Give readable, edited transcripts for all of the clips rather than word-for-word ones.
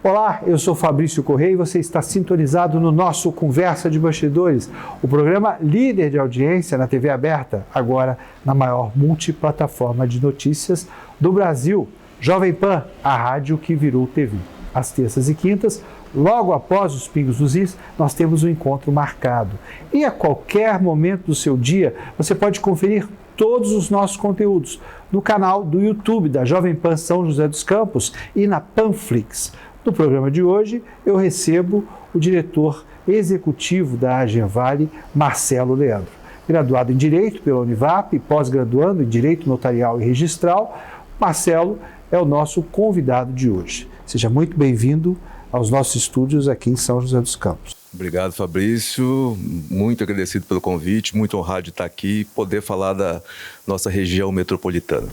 Olá, eu sou Fabrício Correia e você está sintonizado no nosso Conversa de Bastidores, o programa líder de audiência na TV aberta, agora na maior multiplataforma de notícias do Brasil, Jovem Pan, a rádio que virou TV. Às terças e quintas, logo após os Pingos dos Is, nós temos um encontro marcado. E a qualquer momento do seu dia, você pode conferir todos os nossos conteúdos no canal do YouTube da Jovem Pan São José dos Campos e na Panflix. No programa de hoje, eu recebo o diretor executivo da Agenvale, Marcelo Leandro. Graduado em Direito pela Univap e pós-graduando em Direito Notarial e Registral, Marcelo é o nosso convidado de hoje. Seja muito bem-vindo aos nossos estúdios aqui em São José dos Campos. Obrigado, Fabrício. Muito agradecido pelo convite, muito honrado de estar aqui e poder falar da nossa região metropolitana.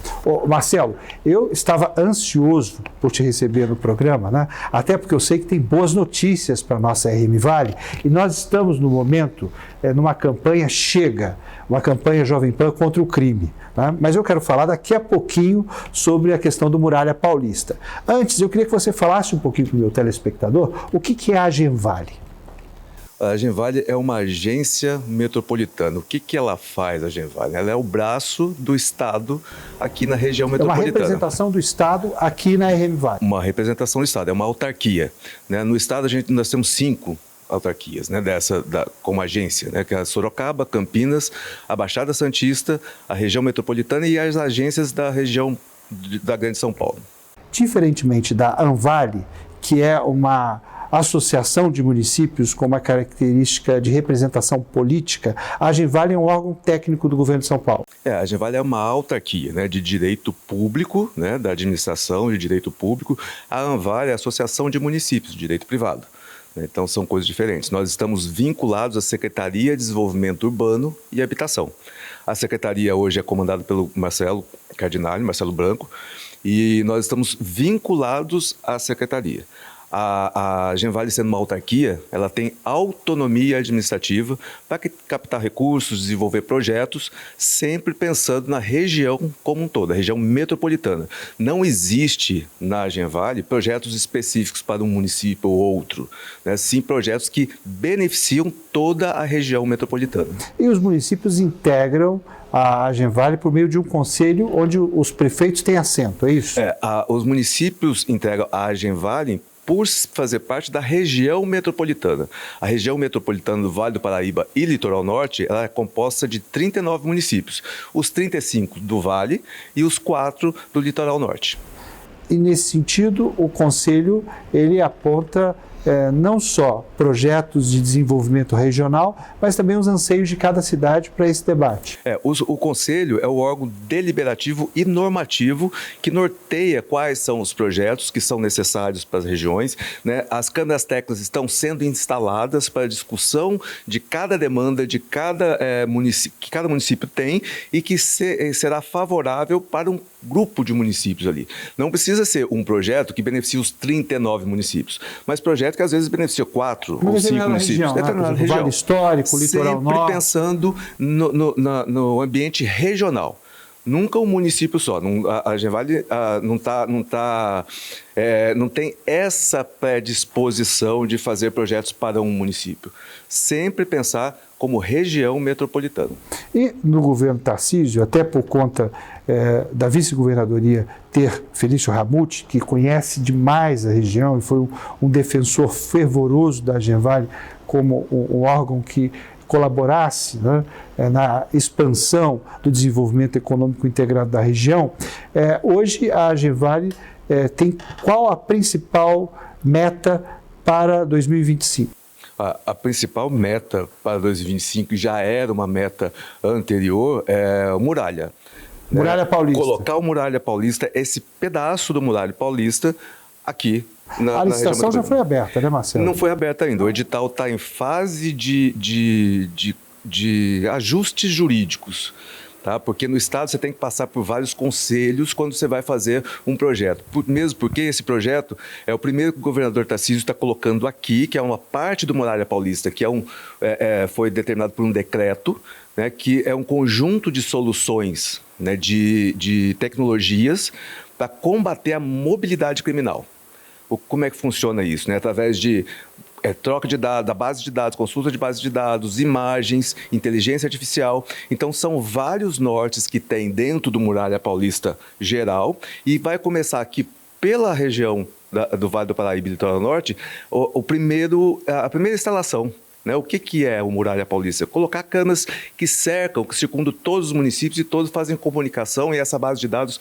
Marcelo, eu estava ansioso por te receber no programa, né? Até porque eu sei que tem boas notícias para a nossa RM Vale e nós estamos no momento numa campanha Chega, uma campanha Jovem Pan contra o crime. Tá? Mas eu quero falar daqui a pouquinho sobre a questão do Muralha Paulista. Antes, eu queria que você falasse um pouquinho para o meu telespectador o que é a Agenvale. A Agenvale é uma agência metropolitana. O que ela faz, a Agenvale? Ela é o braço do Estado aqui na região metropolitana. É uma representação do Estado aqui na RM Vale. Uma representação do Estado, é uma autarquia. Né? No Estado, nós temos 5 autarquias, né, como agência, né, que é a Sorocaba, Campinas, a Baixada Santista, a região metropolitana e as agências da região da Grande São Paulo. Diferentemente da Anvale, que é uma associação de municípios com uma característica de representação política, a Agenvale é um órgão técnico do governo de São Paulo. A Agenvale é uma autarquia, né, de direito público, né, da administração de direito público. A Anvale é a Associação de Municípios de Direito Privado. Então, são coisas diferentes. Nós estamos vinculados à Secretaria de Desenvolvimento Urbano e Habitação. A secretaria hoje é comandada pelo Marcelo Cardinale, Marcelo Branco, e nós estamos vinculados à secretaria. A Agenvale, sendo uma autarquia, ela tem autonomia administrativa para captar recursos, desenvolver projetos, sempre pensando na região como um todo, a região metropolitana. Não existe na Agenvale projetos específicos para um município ou outro, né? Sim, projetos que beneficiam toda a região metropolitana. E os municípios integram a Agenvale por meio de um conselho onde os prefeitos têm assento, é isso? Os municípios integram a Agenvale por fazer parte da região metropolitana. A região metropolitana do Vale do Paraíba e Litoral Norte, ela é composta de 39 municípios, os 35 do Vale e os 4 do Litoral Norte. E nesse sentido, o Conselho, ele aponta não só projetos de desenvolvimento regional, mas também os anseios de cada cidade para esse debate. O Conselho é o órgão deliberativo e normativo que norteia quais são os projetos que são necessários para as regiões, né? As câmaras técnicas estão sendo instaladas para a discussão de cada demanda de cada município, que cada município tem e que será favorável para um grupo de municípios ali. Não precisa ser um projeto que beneficie os 39 municípios, mas projeto que às vezes beneficia 4 ou 5 municípios. Determinada região. Vale Histórico, Litoral Norte. Sempre pensando no ambiente regional. Nunca um município só. A Agenvale não tem essa predisposição de fazer projetos para um município. Sempre pensar como região metropolitana. E no governo Tarcísio, até por conta da vice-governadoria ter Felício Ramute, que conhece demais a região e foi um defensor fervoroso da Agenvale como um órgão que colaborasse, né, na expansão do desenvolvimento econômico integrado da região, hoje a Agenvale tem qual a principal meta para 2025? A principal meta para 2025 já era uma meta anterior, é o Muralha. Muralha Paulista. Colocar o Muralha Paulista, esse pedaço do Muralha Paulista aqui a licitação já foi aberta, né, Marcelo? Não foi aberta ainda. O edital está em fase de ajustes jurídicos. Tá? Porque no Estado você tem que passar por vários conselhos quando você vai fazer um projeto. Mesmo porque esse projeto é o primeiro que o governador Tarcísio está colocando aqui, que é uma parte do Muralha Paulista, que foi determinado por um decreto, né, que é um conjunto de soluções, né, de tecnologias para combater a mobilidade criminal. Como é que funciona isso? Né? Através de troca de dados, da base de dados, consulta de base de dados, imagens, inteligência artificial. Então, são vários nortes que tem dentro do Muralha Paulista geral e vai começar aqui pela região do Vale do Paraíba e Litoral Norte a primeira instalação. Né? O que é o Muralha Paulista? Colocar câmeras que cercam, que circundam todos os municípios e todos fazem comunicação e essa base de dados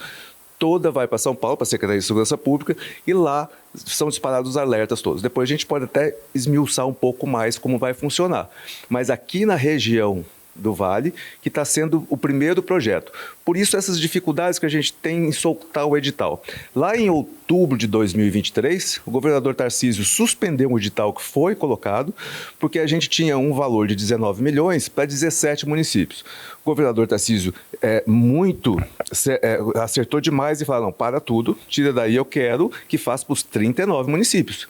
toda vai para São Paulo, para a Secretaria de Segurança Pública, e lá são disparados os alertas todos. Depois a gente pode até esmiuçar um pouco mais como vai funcionar. Mas aqui na região do Vale, que está sendo o primeiro projeto. Por isso, essas dificuldades que a gente tem em soltar o edital. Lá em outubro de 2023, o governador Tarcísio suspendeu um edital que foi colocado, porque a gente tinha um valor de 19 milhões para 17 municípios. O governador Tarcísio acertou demais e falou, não, para tudo, tira daí, eu quero que faça para os 39 municípios.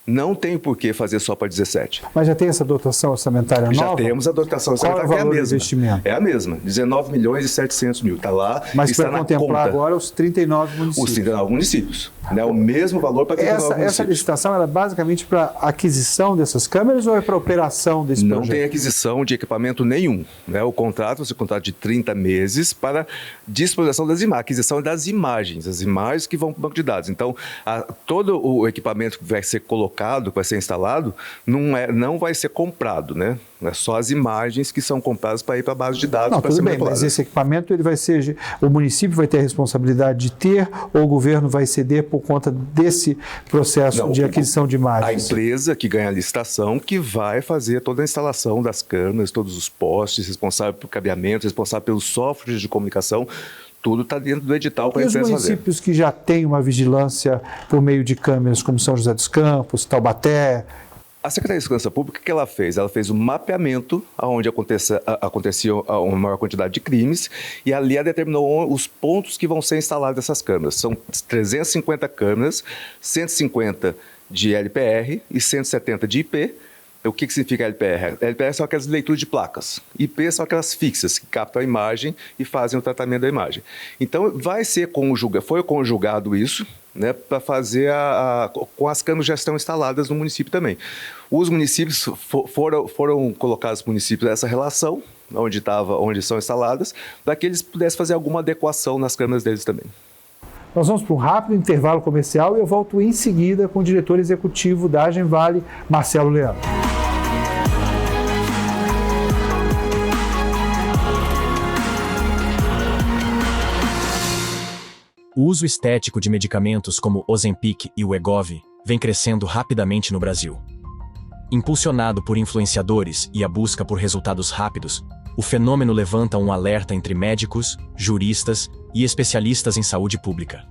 Não tem por que fazer só para 17. Mas já tem essa dotação orçamentária nova? Já temos a dotação orçamentária, que é a mesma. Investimento? É a mesma, 19 milhões e 700 mil. Está lá, mas está para contemplar agora os 39 municípios. Os 39 municípios. Né? O mesmo valor para 39 municípios. Essa licitação é basicamente para aquisição dessas câmeras ou é para operação desse projeto? Não tem aquisição de equipamento nenhum. Né? O contrato, você contrata de 30 meses para disposição das imagens, aquisição das imagens, as imagens que vão para o banco de dados. Então, todo o equipamento que vai ser colocado, que vai ser instalado, não vai ser comprado, né? É só as imagens que são compradas para ir para a base de dados. Não, tudo bem, mas esse equipamento o município vai ter a responsabilidade de ter ou o governo vai ceder por conta desse processo de aquisição de imagens? A empresa que ganha a licitação que vai fazer toda a instalação das câmeras, todos os postes, responsável pelo cabeamento, responsável pelos softwares de comunicação, tudo está dentro do edital para a empresa fazer. E os municípios que já têm uma vigilância por meio de câmeras, como São José dos Campos, Taubaté? A Secretaria de Segurança Pública, o que ela fez? Ela fez um mapeamento onde acontecia uma maior quantidade de crimes e ali ela determinou os pontos que vão ser instaladas essas câmeras. São 350 câmeras, 150 de LPR e 170 de IP. O que significa LPR? LPR são aquelas leituras de placas. IP são aquelas fixas que captam a imagem e fazem o tratamento da imagem. Então, foi conjugado isso, né, para fazer com as câmeras já estão instaladas no município também. Os municípios foram colocados os municípios nessa relação, onde são instaladas, para que eles pudessem fazer alguma adequação nas câmeras deles também. Nós vamos para um rápido intervalo comercial e eu volto em seguida com o diretor executivo da Agenvale, Marcelo Leandro. O uso estético de medicamentos como Ozempic e Wegovy vem crescendo rapidamente no Brasil. Impulsionado por influenciadores e a busca por resultados rápidos, o fenômeno levanta um alerta entre médicos, juristas e especialistas em saúde pública.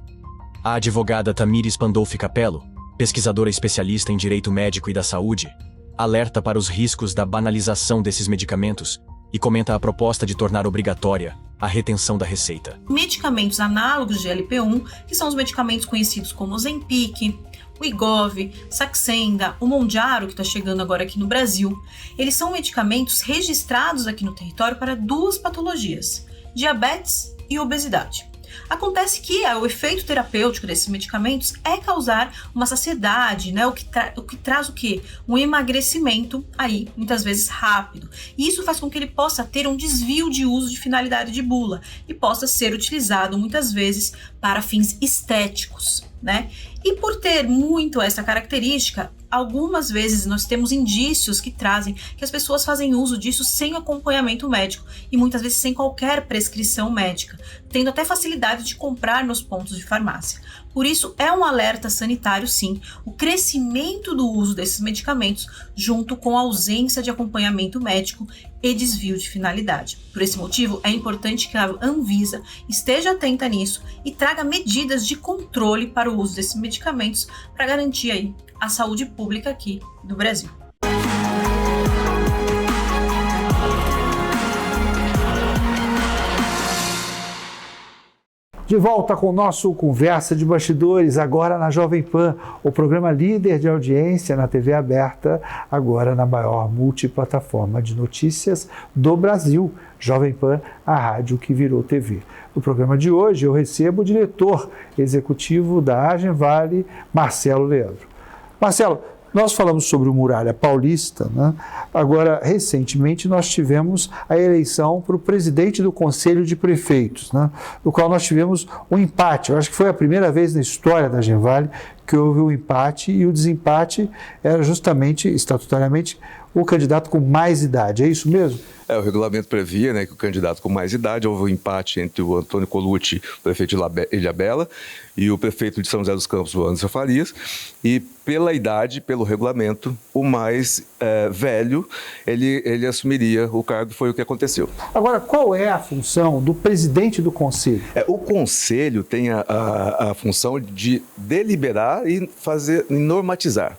A advogada Tamires Pandolfi Capello, pesquisadora especialista em direito médico e da saúde, alerta para os riscos da banalização desses medicamentos e comenta a proposta de tornar obrigatória a retenção da receita. Medicamentos análogos de GLP-1, que são os medicamentos conhecidos como Ozempic, Wegovy, Saxenda, o Mounjaro, que está chegando agora aqui no Brasil, eles são medicamentos registrados aqui no território para duas patologias, diabetes e obesidade. Acontece que o efeito terapêutico desses medicamentos é causar uma saciedade, né? O que traz o quê? Um emagrecimento aí, muitas vezes rápido. E isso faz com que ele possa ter um desvio de uso de finalidade de bula e possa ser utilizado muitas vezes para fins estéticos, né? E por ter muito essa característica, algumas vezes nós temos indícios que trazem que as pessoas fazem uso disso sem acompanhamento médico e muitas vezes sem qualquer prescrição médica, tendo até facilidade de comprar nos pontos de farmácia. Por isso, é um alerta sanitário, sim, o crescimento do uso desses medicamentos junto com a ausência de acompanhamento médico e desvio de finalidade. Por esse motivo, é importante que a Anvisa esteja atenta nisso e traga medidas de controle para o uso desses medicamentos para garantir aí a saúde pública aqui do Brasil. De volta com o nosso Conversa de Bastidores, agora na Jovem Pan, o programa líder de audiência na TV aberta, agora na maior multiplataforma de notícias do Brasil, Jovem Pan, a rádio que virou TV. No programa de hoje eu recebo o diretor executivo da Agenvale, Marcelo Leandro. Marcelo, nós falamos sobre o Muralha Paulista, né? Agora, recentemente, nós tivemos a eleição para o presidente do Conselho de Prefeitos, né? No qual nós tivemos um empate. Eu acho que foi a primeira vez na história da Agenvale que houve um empate, e o desempate era justamente, estatutariamente, o candidato com mais idade. É isso mesmo? O regulamento previa, né, que o candidato com mais idade, houve um empate entre o Antônio Colucci, prefeito de Ilhabela, e o prefeito de São José dos Campos, o Anderson Farias, e pela idade, pelo regulamento, o mais velho, ele assumiria o cargo, e foi o que aconteceu. Agora, qual é a função do presidente do Conselho? O Conselho tem a função de deliberar e normatizar.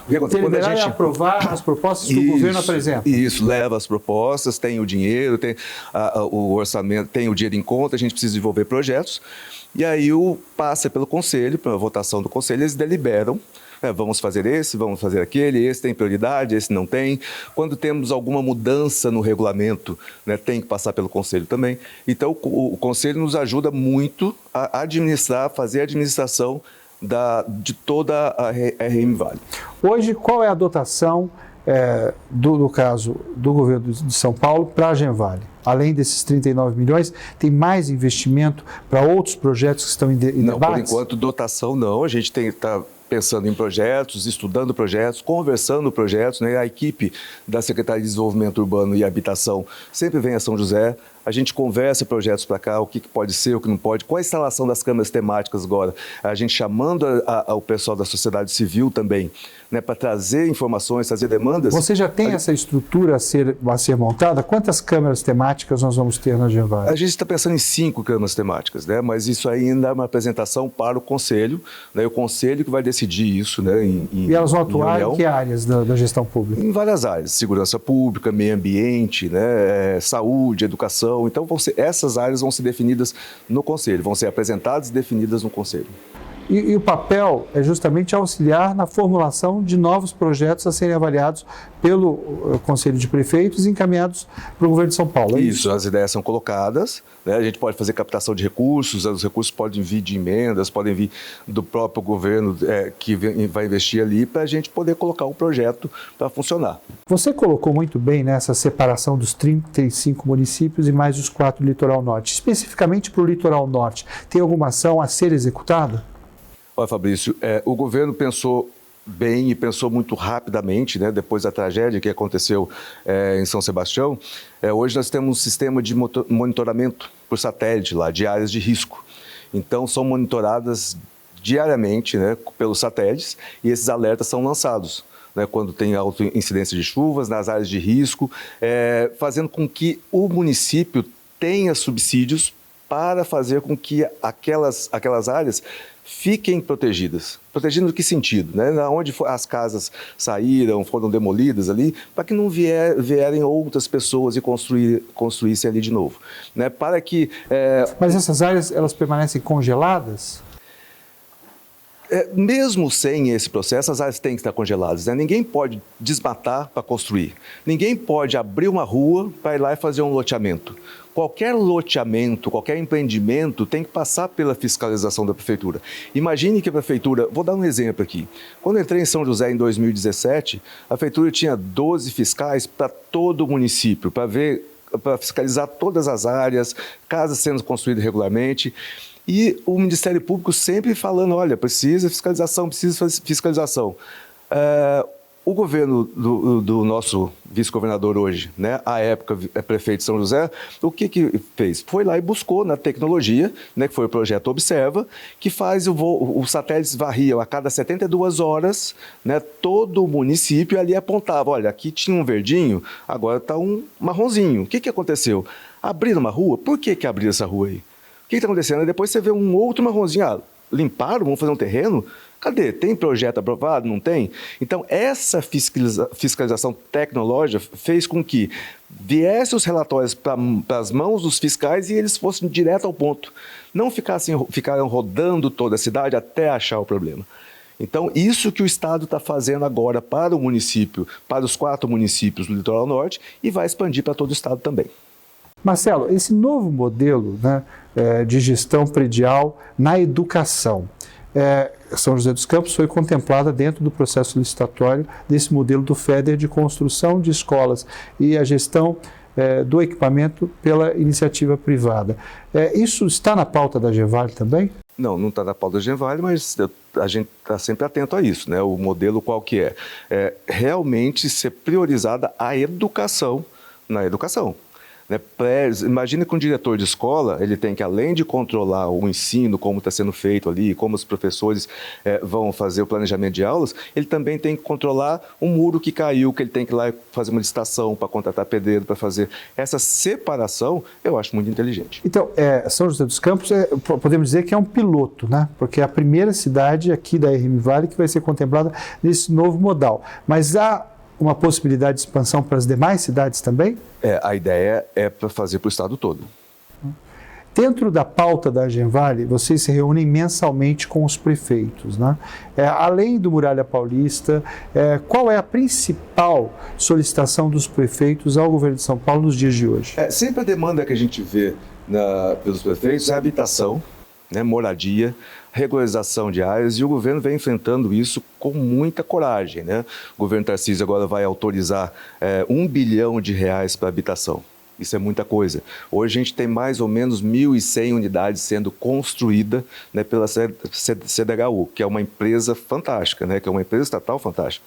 Deliberar e aprovar as propostas que o governo apresenta. Isso, leva as propostas, tem o dinheiro, tem o orçamento, tem o dinheiro em conta, a gente precisa desenvolver projetos, e aí passa pelo Conselho, para a votação do Conselho, eles deliberam, vamos fazer esse, vamos fazer aquele, esse tem prioridade, esse não tem. Quando temos alguma mudança no regulamento, né, tem que passar pelo Conselho também. Então, o Conselho nos ajuda muito a administrar, fazer a administração de toda a RM Vale. Hoje, qual é a dotação, no caso do governo de São Paulo, para a Agenvale? Além desses 39 milhões, tem mais investimento para outros projetos que estão em debates? Não, por enquanto, dotação não. A gente está pensando em projetos, estudando projetos, conversando projetos, né? A equipe da Secretaria de Desenvolvimento Urbano e Habitação sempre vem a São José. A gente conversa projetos para cá, o que pode ser, o que não pode, qual a instalação das câmeras temáticas agora. A gente chamando o pessoal da sociedade civil também, né, para trazer informações, trazer demandas. Você já tem essa estrutura a ser montada? Quantas câmeras temáticas nós vamos ter na Agenvale? A gente está pensando em 5 câmeras temáticas, né, mas isso ainda é uma apresentação para o Conselho, né, o Conselho que vai decidir isso. Né, e elas vão atuar em que áreas da gestão pública? Em várias áreas, segurança pública, meio ambiente, né, saúde, educação. Então, essas áreas vão ser definidas no Conselho, vão ser apresentadas e definidas no Conselho. E o papel é justamente auxiliar na formulação de novos projetos a serem avaliados pelo Conselho de Prefeitos e encaminhados para o governo de São Paulo. É isso? As ideias são colocadas, né? A gente pode fazer captação de recursos, os recursos podem vir de emendas, podem vir do próprio governo que vai investir ali, para a gente poder colocar um projeto para funcionar. Você colocou muito bem nessa separação dos 35 municípios e mais os 4 do Litoral Norte. Especificamente para o Litoral Norte, tem alguma ação a ser executada? Olha, Fabrício, o governo pensou bem e pensou muito rapidamente, né, depois da tragédia que aconteceu em São Sebastião. Hoje nós temos um sistema de monitoramento por satélite lá, de áreas de risco. Então, são monitoradas diariamente, né, pelos satélites, e esses alertas são lançados, né, quando tem alta incidência de chuvas, nas áreas de risco, fazendo com que o município tenha subsídios para fazer com que aquelas áreas fiquem protegidas. Protegidas no que sentido? Né? Onde as casas saíram, foram demolidas ali, para que não vierem outras pessoas e construíssem ali de novo. Né? Para que... Mas essas áreas, elas permanecem congeladas? Mesmo sem esse processo, as áreas têm que estar congeladas. Né? Ninguém pode desmatar para construir. Ninguém pode abrir uma rua para ir lá e fazer um loteamento. Qualquer loteamento, qualquer empreendimento tem que passar pela fiscalização da prefeitura. Imagine que a prefeitura... Vou dar um exemplo aqui. Quando eu entrei em São José em 2017, a prefeitura tinha 12 fiscais para todo o município, para fiscalizar todas as áreas, casas sendo construídas regularmente. E o Ministério Público sempre falando, olha, precisa fiscalização, precisa fiscalização. O governo do nosso vice-governador hoje, né, à época prefeito de São José, o que fez? Foi lá e buscou na tecnologia, né, que foi o projeto Observa, que faz os satélites varriam a cada 72 horas, né, todo o município, e ali apontava, olha, aqui tinha um verdinho, agora está um marronzinho. O que aconteceu? Abriram uma rua? Por que abriram essa rua aí? O que está acontecendo? Depois você vê um outro marronzinho, limparam, vão fazer um terreno? Cadê? Tem projeto aprovado? Não tem? Então, essa fiscalização tecnológica fez com que viessem os relatórios para as mãos dos fiscais e eles fossem direto ao ponto. Não ficaram rodando toda a cidade até achar o problema. Então, isso que o Estado está fazendo agora para o município, para os 4 municípios do Litoral Norte, e vai expandir para todo o Estado também. Marcelo, esse novo modelo, né, de gestão predial na educação, São José dos Campos foi contemplada dentro do processo licitatório desse modelo do FEDER de construção de escolas e a gestão do equipamento pela iniciativa privada. Isso está na pauta da Genvale também? Não está na pauta da Genvale, mas a gente está sempre atento a isso, né? O modelo qual que é? É realmente ser priorizada a educação na educação. Imagina que um diretor de escola, ele tem que, além de controlar o ensino, como está sendo feito ali, como os professores vão fazer o planejamento de aulas, ele também tem que controlar um muro que caiu, que ele tem que ir lá fazer uma licitação para contratar pedreiro, para fazer essa separação, eu acho muito inteligente. Então, São José dos Campos, podemos dizer que é um piloto, né? Porque é a primeira cidade aqui da RM Vale que vai ser contemplada nesse novo modal. Mas há uma possibilidade de expansão para as demais cidades também? A ideia é para fazer para o estado todo. Dentro da pauta da Genvale, vocês se reúnem mensalmente com os prefeitos, né? Além do Muralha Paulista, qual é a principal solicitação dos prefeitos ao governo de São Paulo nos dias de hoje? Sempre a demanda que a gente vê pelos prefeitos é habitação, né, moradia, regularização de áreas, e o governo vem enfrentando isso com muita coragem, né? O governo Tarcísio agora vai autorizar R$1 bilhão para habitação. Isso é muita coisa. Hoje a gente tem mais ou menos 1.100 unidades sendo construídas, né, pela CDHU, que é uma empresa fantástica, né, que é uma empresa estatal fantástica.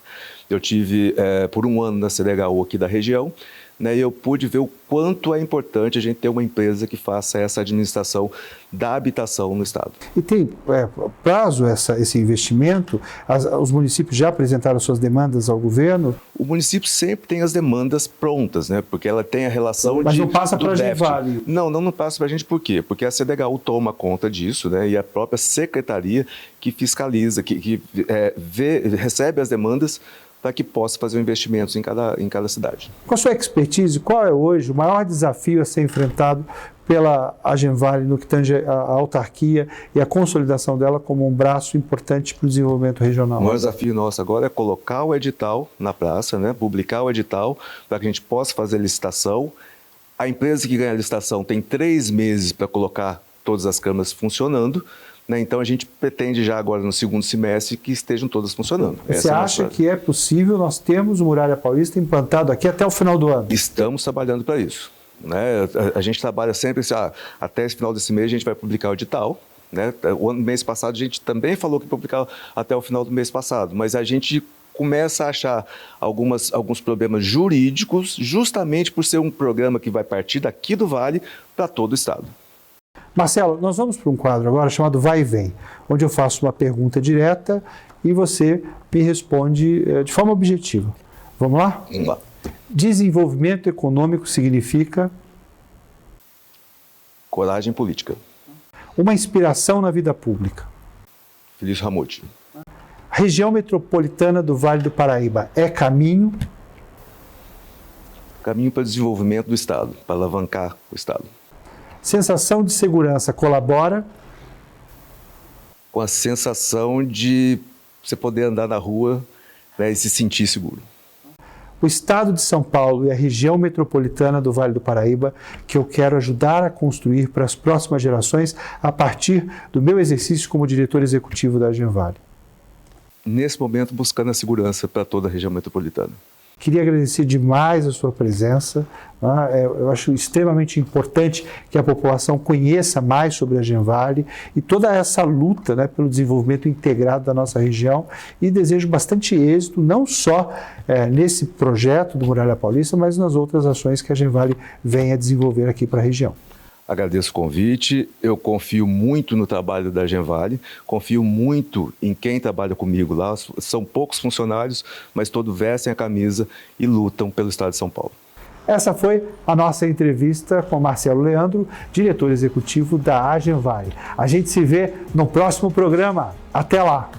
Eu tive por um ano na CDHU aqui da região, né, e eu pude ver o quanto é importante a gente ter uma empresa que faça essa administração da habitação no estado. E tem prazo esse investimento? Os municípios já apresentaram suas demandas ao governo? O município sempre tem as demandas prontas, né, porque ela tem a relação Mas não passa para a Genvale? Não passa para a gente. Por quê? Porque a CDHU toma conta disso, né, e a própria secretaria que fiscaliza, que recebe as demandas para que possa fazer investimentos em cada cidade. Com a sua expertise, qual é hoje o maior desafio a ser enfrentado pela Genvale no que tange a autarquia e a consolidação dela como um braço importante para o desenvolvimento regional? O maior desafio nosso agora é colocar o edital na praça, né, publicar o edital para que a gente possa fazer a licitação. A empresa que ganha a licitação tem 3 meses para colocar todas as câmaras funcionando. Então, a gente pretende já agora no segundo semestre que estejam todas funcionando. Você acha que é possível nós termos o Muralha Paulista implantado aqui até o final do ano? Estamos trabalhando para isso, né? A gente trabalha sempre, até esse final desse mês a gente vai publicar o edital, né? O mês passado a gente também falou que ia publicar até o final do mês passado, mas a gente começa a achar alguns problemas jurídicos justamente por ser um programa que vai partir daqui do Vale para todo o estado. Marcelo, nós vamos para um quadro agora chamado Vai e Vem, onde eu faço uma pergunta direta e você me responde de forma objetiva. Vamos lá? Vamos lá. Desenvolvimento econômico significa? Coragem política. Uma inspiração na vida pública. Felício Ramute. Região metropolitana do Vale do Paraíba é caminho? Caminho para o desenvolvimento do estado, para alavancar o estado. Sensação de segurança colabora? Com a sensação de você poder andar na rua, né, e se sentir seguro. O estado de São Paulo e a região metropolitana do Vale do Paraíba que eu quero ajudar a construir para as próximas gerações a partir do meu exercício como diretor executivo da Genvale. Nesse momento, buscando a segurança para toda a região metropolitana. Queria agradecer demais a sua presença. Eu acho extremamente importante que a população conheça mais sobre a Genvale e toda essa luta, né, pelo desenvolvimento integrado da nossa região, e desejo bastante êxito, não só nesse projeto do Muralha Paulista, mas nas outras ações que a Genvale vem a desenvolver aqui para a região. Agradeço o convite, eu confio muito no trabalho da Genvale, confio muito em quem trabalha comigo lá, são poucos funcionários, mas todos vestem a camisa e lutam pelo estado de São Paulo. Essa foi a nossa entrevista com Marcelo Leandro, diretor executivo da Agenvale. A gente se vê no próximo programa. Até lá!